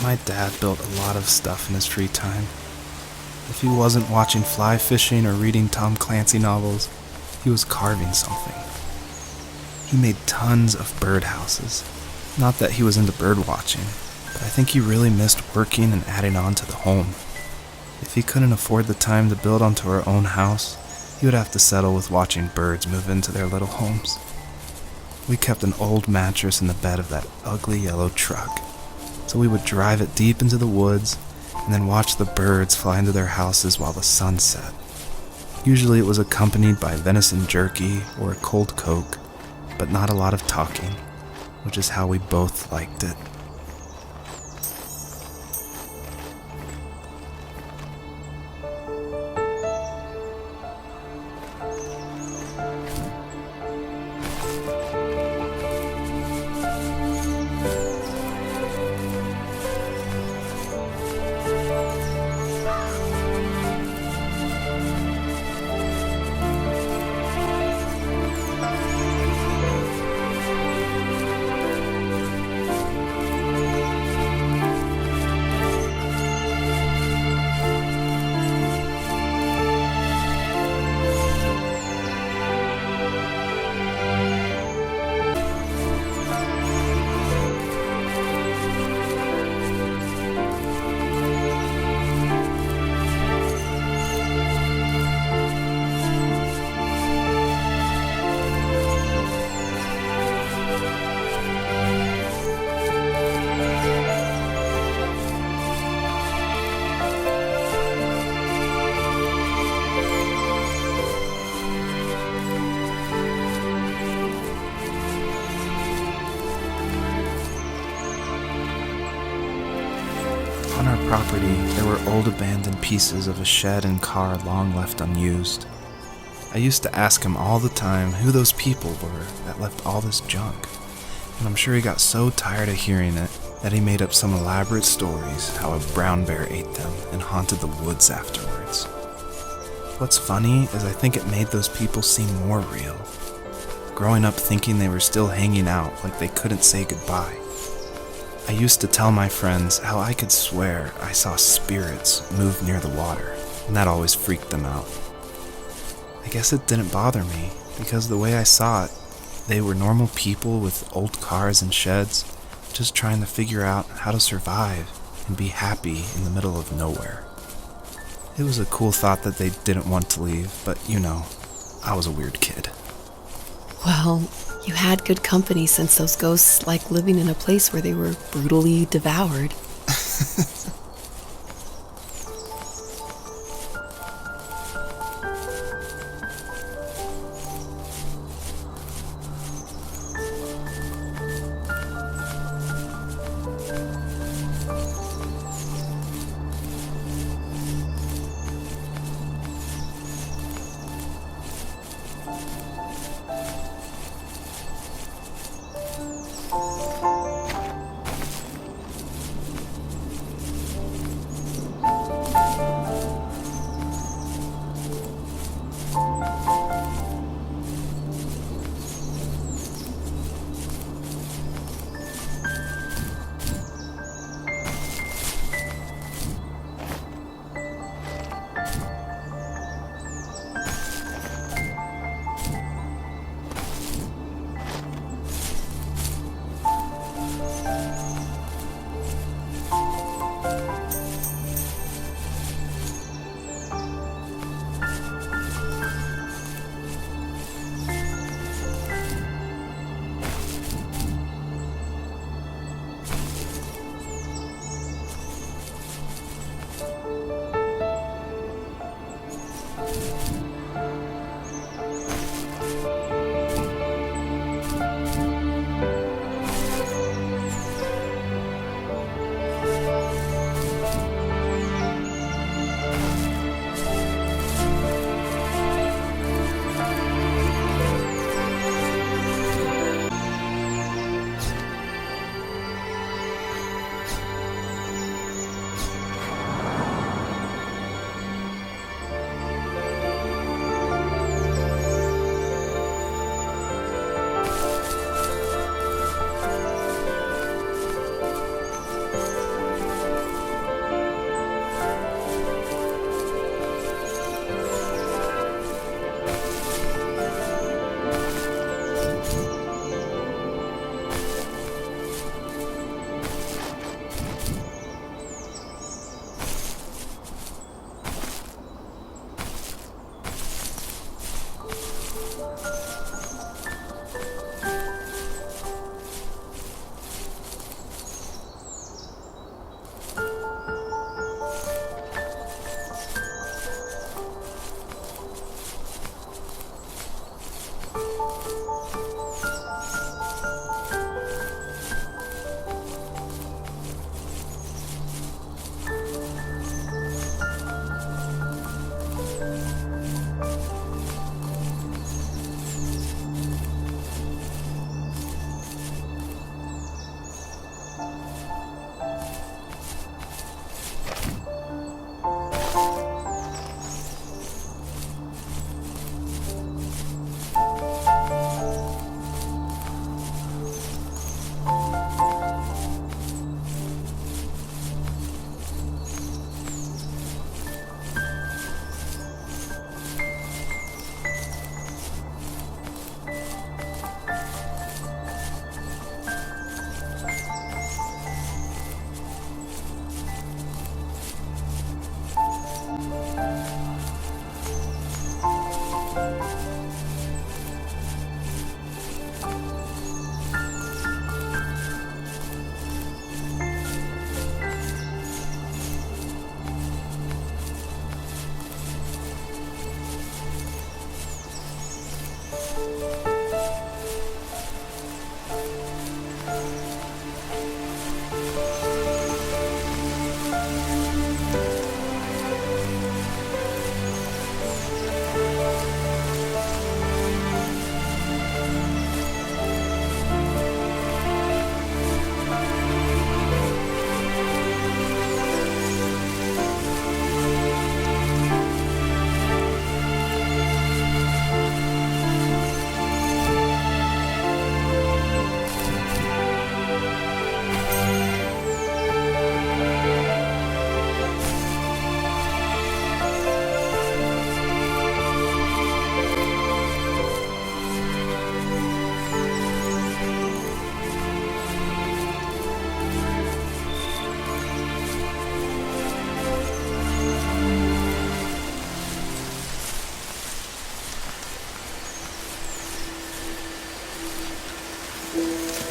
My dad built a lot of stuff in his free time. If he wasn't watching fly fishing or reading Tom Clancy novels, he was carving something. He made tons of birdhouses. Not that he was into bird watching, but I think he really missed working and adding on to the home. If he couldn't afford the time to build onto our own house, he would have to settle with watching birds move into their little homes. We kept an old mattress in the bed of that ugly yellow truck, so we would drive it deep into the woods and then watch the birds fly into their houses while the sun set. Usually it was accompanied by venison jerky or a cold Coke, but not a lot of talking, which is how we both liked it. On our property, there were old abandoned pieces of a shed and car long left unused. I used to ask him all the time who those people were that left all this junk, and I'm sure he got so tired of hearing it that he made up some elaborate stories how a brown bear ate them and haunted the woods afterwards. What's funny is I think it made those people seem more real. Growing up thinking they were still hanging out like they couldn't say goodbye. I used to tell my friends how I could swear I saw spirits move near the water, and that always freaked them out. I guess it didn't bother me, because the way I saw it, they were normal people with old cars and sheds, just trying to figure out how to survive and be happy in the middle of nowhere. It was a cool thought that they didn't want to leave, but you know, I was a weird kid. Well, you had good company since those ghosts like living in a place where they were brutally devoured.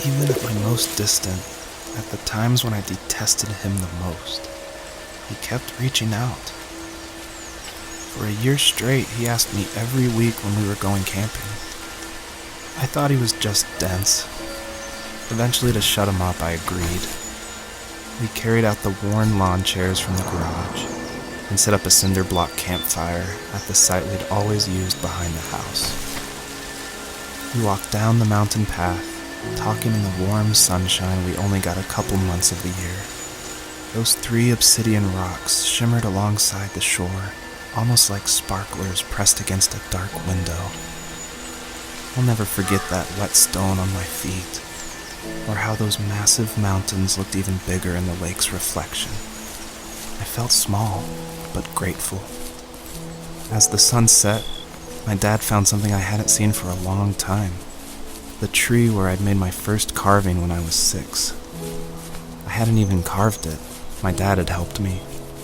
Even at my most distant, at the times when I detested him the most, he kept reaching out. For a year straight, he asked me every week when we were going camping. I thought he was just dense. Eventually, to shut him up, I agreed. We carried out the worn lawn chairs from the garage and set up a cinder block campfire at the site we'd always used behind the house. We walked down the mountain path, talking in the warm sunshine we only got a couple months of the year. Those 3 obsidian rocks shimmered alongside the shore, almost like sparklers pressed against a dark window. I'll never forget that wet stone on my feet, or how those massive mountains looked even bigger in the lake's reflection. I felt small, but grateful. As the sun set, my dad found something I hadn't seen for a long time. The tree where I'd made my first carving when I was 6. I hadn't even carved it. My dad had helped me,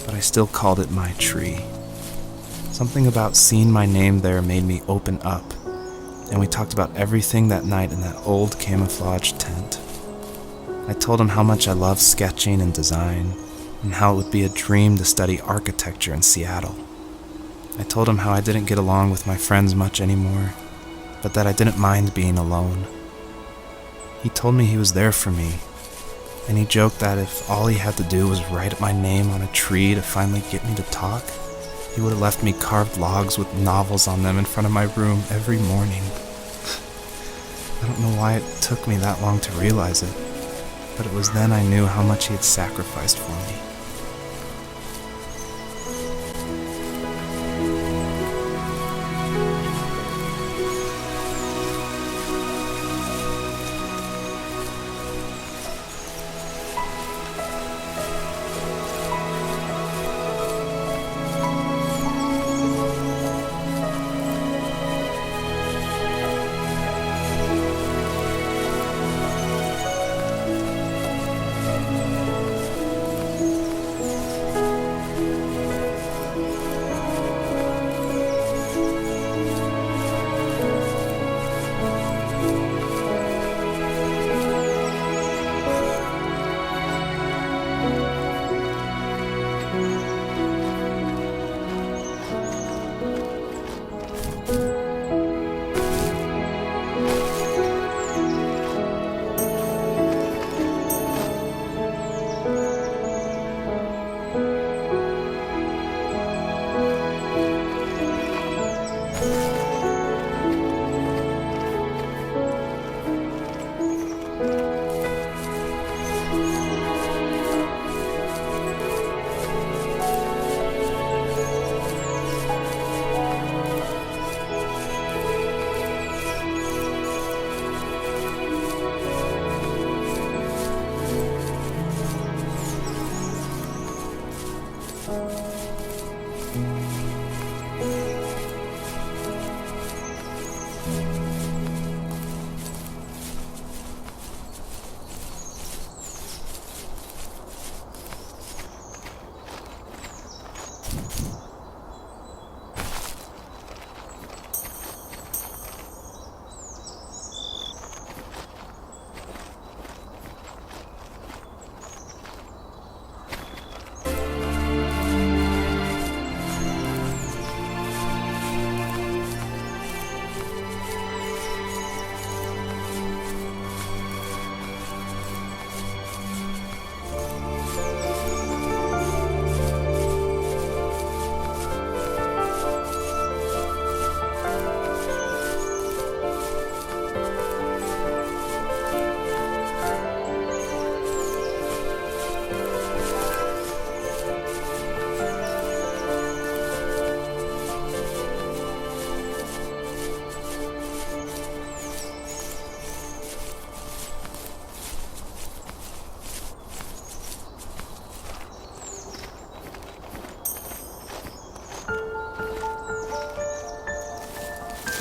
but I still called it my tree. Something about seeing my name there made me open up, and we talked about everything that night in that old camouflage tent. I told him how much I love sketching and design, and how it would be a dream to study architecture in Seattle. I told him how I didn't get along with my friends much anymore, but that I didn't mind being alone. He told me he was there for me, and he joked that if all he had to do was write my name on a tree to finally get me to talk, he would have left me carved logs with novels on them in front of my room every morning. I don't know why it took me that long to realize it, but it was then I knew how much he had sacrificed for me.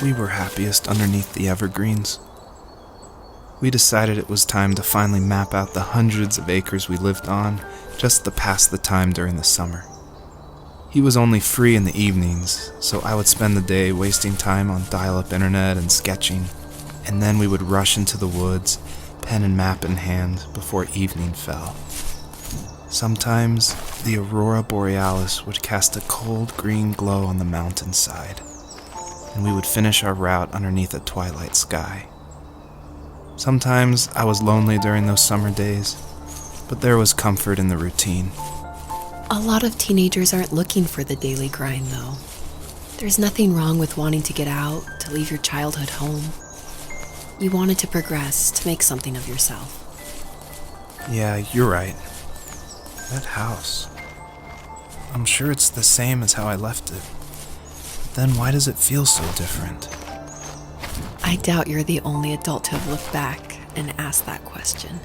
we were happiest underneath the evergreens. We decided it was time to finally map out the hundreds of acres we lived on just to pass the time during the summer. He was only free in the evenings, so I would spend the day wasting time on dial-up internet and sketching, and then we would rush into the woods, pen and map in hand, before evening fell. Sometimes, the aurora borealis would cast a cold green glow on the mountainside, and we would finish our route underneath a twilight sky. Sometimes I was lonely during those summer days, but there was comfort in the routine. A lot of teenagers aren't looking for the daily grind, though. There's nothing wrong with wanting to get out, to leave your childhood home. You wanted to progress, to make something of yourself. Yeah, you're right. That house. I'm sure it's the same as how I left it. But then why does it feel so different? I doubt you're the only adult to have looked back and asked that question.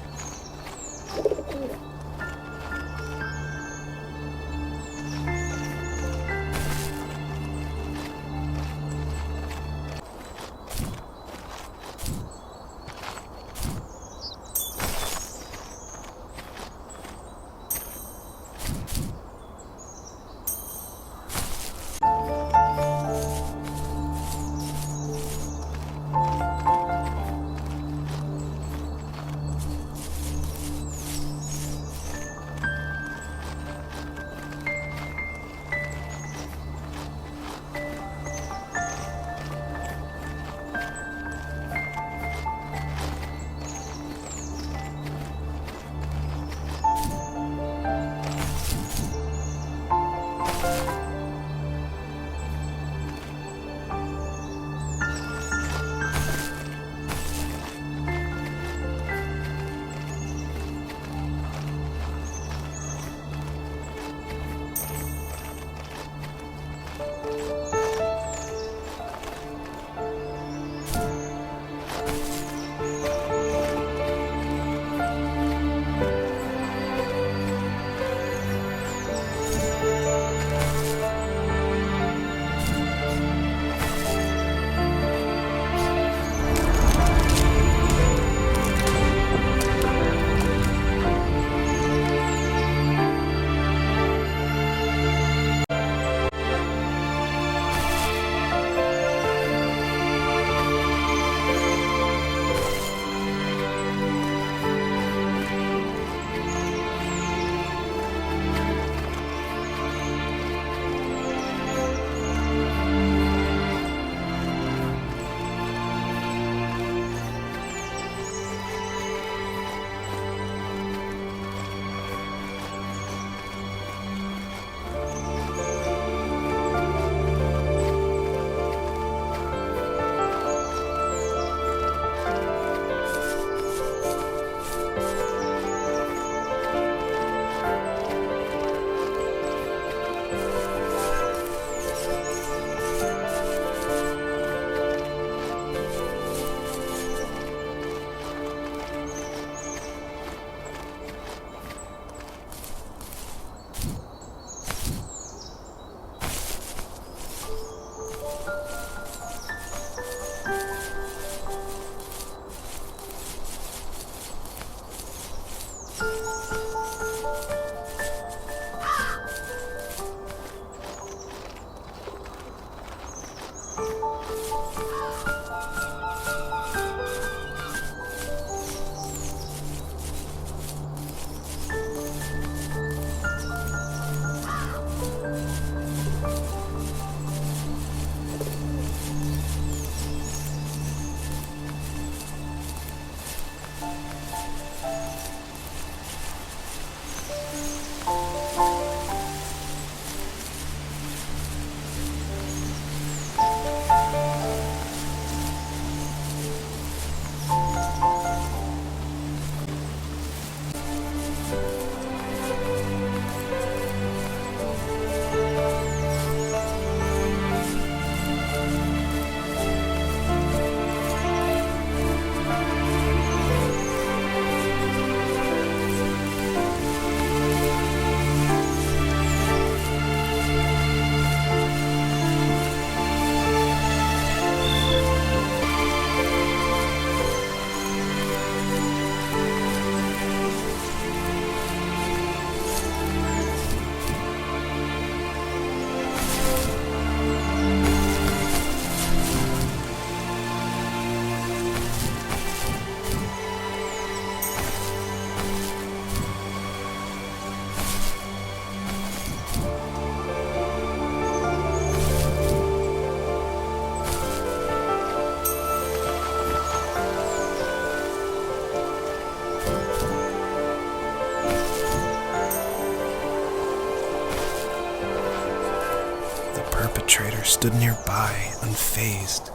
stood nearby, unfazed,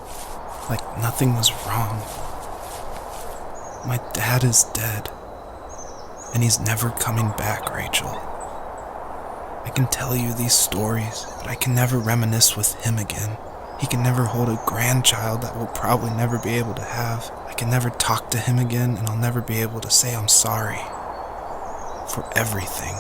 like nothing was wrong. My dad is dead, and he's never coming back, Rachel. I can tell you these stories, but I can never reminisce with him again. He can never hold a grandchild that we'll probably never be able to have. I can never talk to him again, and I'll never be able to say I'm sorry for everything.